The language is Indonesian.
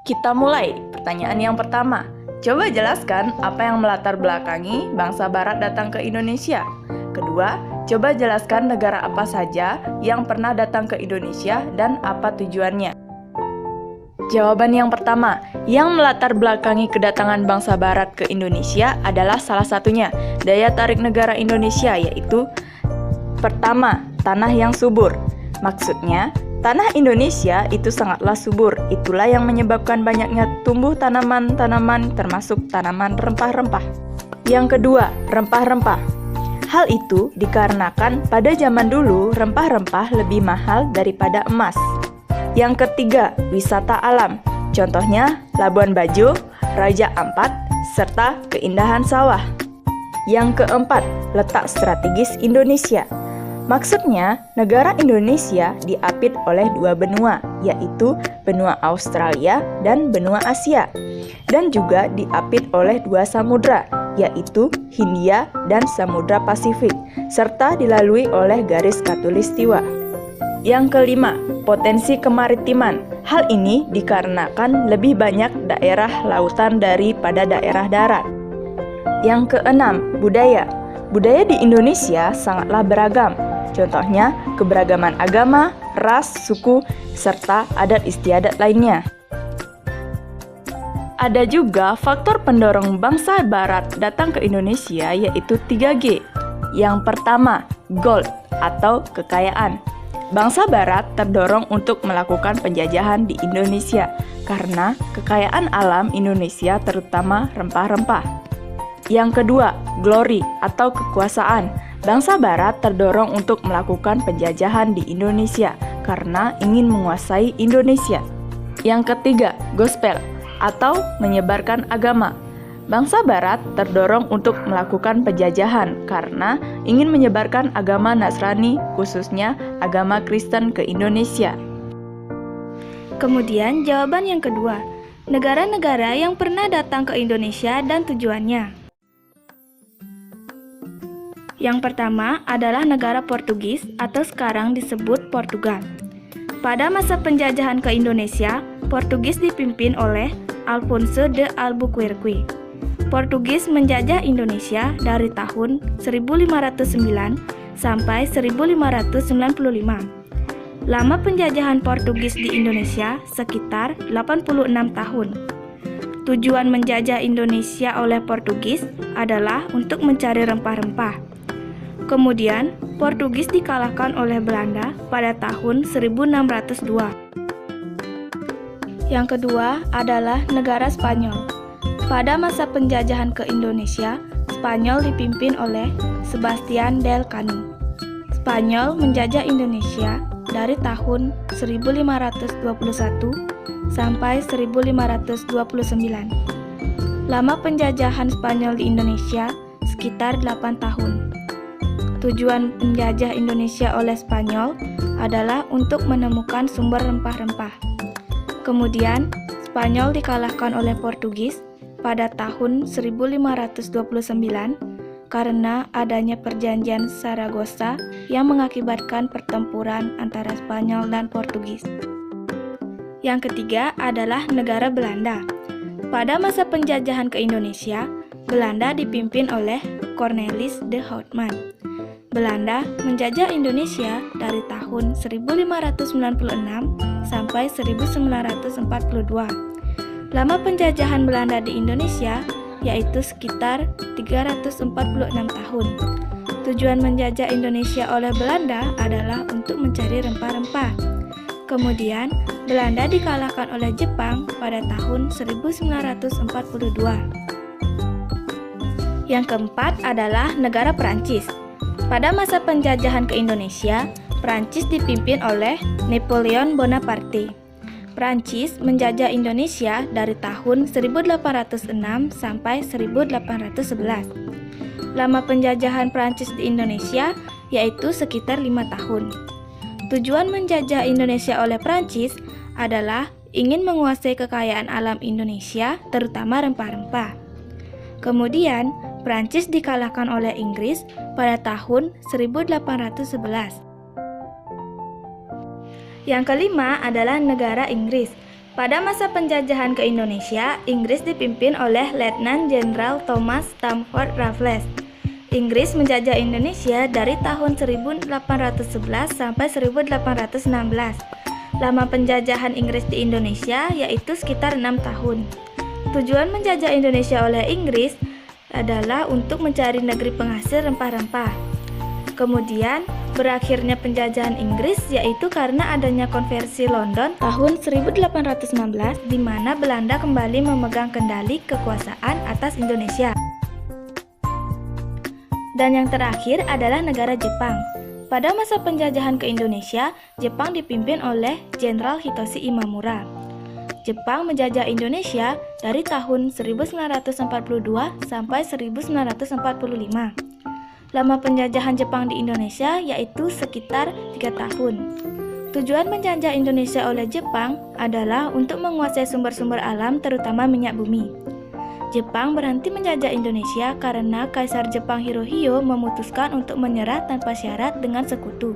Kita mulai. Pertanyaan yang pertama. Coba jelaskan apa yang melatar belakangi bangsa Barat datang ke Indonesia. Kedua, coba jelaskan negara apa saja yang pernah datang ke Indonesia dan apa tujuannya. Jawaban yang pertama, yang melatar belakangi kedatangan bangsa Barat ke Indonesia adalah salah satunya daya tarik negara Indonesia, yaitu pertama, tanah yang subur. Maksudnya, tanah Indonesia itu sangatlah subur, itulah yang menyebabkan banyaknya tumbuh tanaman-tanaman termasuk tanaman rempah-rempah. Yang kedua, rempah-rempah. Hal itu dikarenakan pada zaman dulu rempah-rempah lebih mahal daripada emas. Yang ketiga, wisata alam. Contohnya, Labuan Bajo, Raja Ampat, serta keindahan sawah. Yang keempat, letak strategis Indonesia. Maksudnya, negara Indonesia diapit oleh dua benua, yaitu benua Australia dan benua Asia. Dan juga diapit oleh dua samudra, yaitu Hindia dan Samudra Pasifik, serta dilalui oleh garis khatulistiwa. Yang kelima, potensi kemaritiman. Hal ini dikarenakan lebih banyak daerah lautan daripada daerah darat. Yang keenam, budaya. Budaya di Indonesia sangatlah beragam. Contohnya, keberagaman agama, ras, suku, serta adat istiadat lainnya. Ada juga faktor pendorong bangsa Barat datang ke Indonesia, yaitu 3G. Yang pertama, gold atau kekayaan. Bangsa Barat terdorong untuk melakukan penjajahan di Indonesia karena kekayaan alam Indonesia terutama rempah-rempah. Yang kedua, glory atau kekuasaan. Bangsa Barat terdorong untuk melakukan penjajahan di Indonesia karena ingin menguasai Indonesia. Yang ketiga, gospel atau menyebarkan agama. Bangsa Barat terdorong untuk melakukan penjajahan karena ingin menyebarkan agama Nasrani, khususnya agama Kristen ke Indonesia. Kemudian jawaban yang kedua, negara-negara yang pernah datang ke Indonesia dan tujuannya. Yang pertama adalah negara Portugis atau sekarang disebut Portugal. Pada masa penjajahan ke Indonesia, Portugis dipimpin oleh Alfonso de Albuquerque. Portugis menjajah Indonesia dari tahun 1509 sampai 1595. Lama penjajahan Portugis di Indonesia sekitar 86 tahun. Tujuan menjajah Indonesia oleh Portugis adalah untuk mencari rempah-rempah. Kemudian, Portugis dikalahkan oleh Belanda pada tahun 1602. Yang kedua adalah negara Spanyol. Pada masa penjajahan ke Indonesia, Spanyol dipimpin oleh Sebastian del Cano. Spanyol menjajah Indonesia dari tahun 1521 sampai 1529. Lama penjajahan Spanyol di Indonesia sekitar 8 tahun. Tujuan penjajah Indonesia oleh Spanyol adalah untuk menemukan sumber rempah-rempah. Kemudian, Spanyol dikalahkan oleh Portugis pada tahun 1529 karena adanya perjanjian Saragossa yang mengakibatkan pertempuran antara Spanyol dan Portugis. Yang ketiga adalah negara Belanda. Pada masa penjajahan ke Indonesia, Belanda dipimpin oleh Cornelis de Houtman. Belanda menjajah Indonesia dari tahun 1596 sampai 1942. Lama penjajahan Belanda di Indonesia yaitu sekitar 346 tahun. Tujuan menjajah Indonesia oleh Belanda adalah untuk mencari rempah-rempah. Kemudian, Belanda dikalahkan oleh Jepang pada tahun 1942. Yang keempat adalah negara Perancis. Pada masa penjajahan ke Indonesia, Perancis dipimpin oleh Napoleon Bonaparte. Prancis menjajah Indonesia dari tahun 1806 sampai 1811. Lama penjajahan Prancis di Indonesia yaitu sekitar 5 tahun. Tujuan menjajah Indonesia oleh Prancis adalah ingin menguasai kekayaan alam Indonesia, terutama rempah-rempah. Kemudian, Prancis dikalahkan oleh Inggris pada tahun 1811. Yang kelima adalah negara Inggris. Pada masa penjajahan ke Indonesia, Inggris dipimpin oleh Letnan Jenderal Thomas Stamford Raffles. Inggris menjajah Indonesia dari tahun 1811 sampai 1816. Lama penjajahan Inggris di Indonesia yaitu sekitar 6 tahun. Tujuan menjajah Indonesia oleh Inggris adalah untuk mencari negeri penghasil rempah-rempah. Kemudian, berakhirnya penjajahan Inggris yaitu karena adanya konversi London tahun 1816 di mana Belanda kembali memegang kendali kekuasaan atas Indonesia. Dan yang terakhir adalah negara Jepang. Pada masa penjajahan ke Indonesia, Jepang dipimpin oleh Jenderal Hitoshi Imamura. Jepang menjajah Indonesia dari tahun 1942 sampai 1945. Lama penjajahan Jepang di Indonesia yaitu sekitar 3 tahun. Tujuan menjajah Indonesia oleh Jepang adalah untuk menguasai sumber-sumber alam terutama minyak bumi. Jepang berhenti menjajah Indonesia karena Kaisar Jepang Hirohito memutuskan untuk menyerah tanpa syarat dengan sekutu.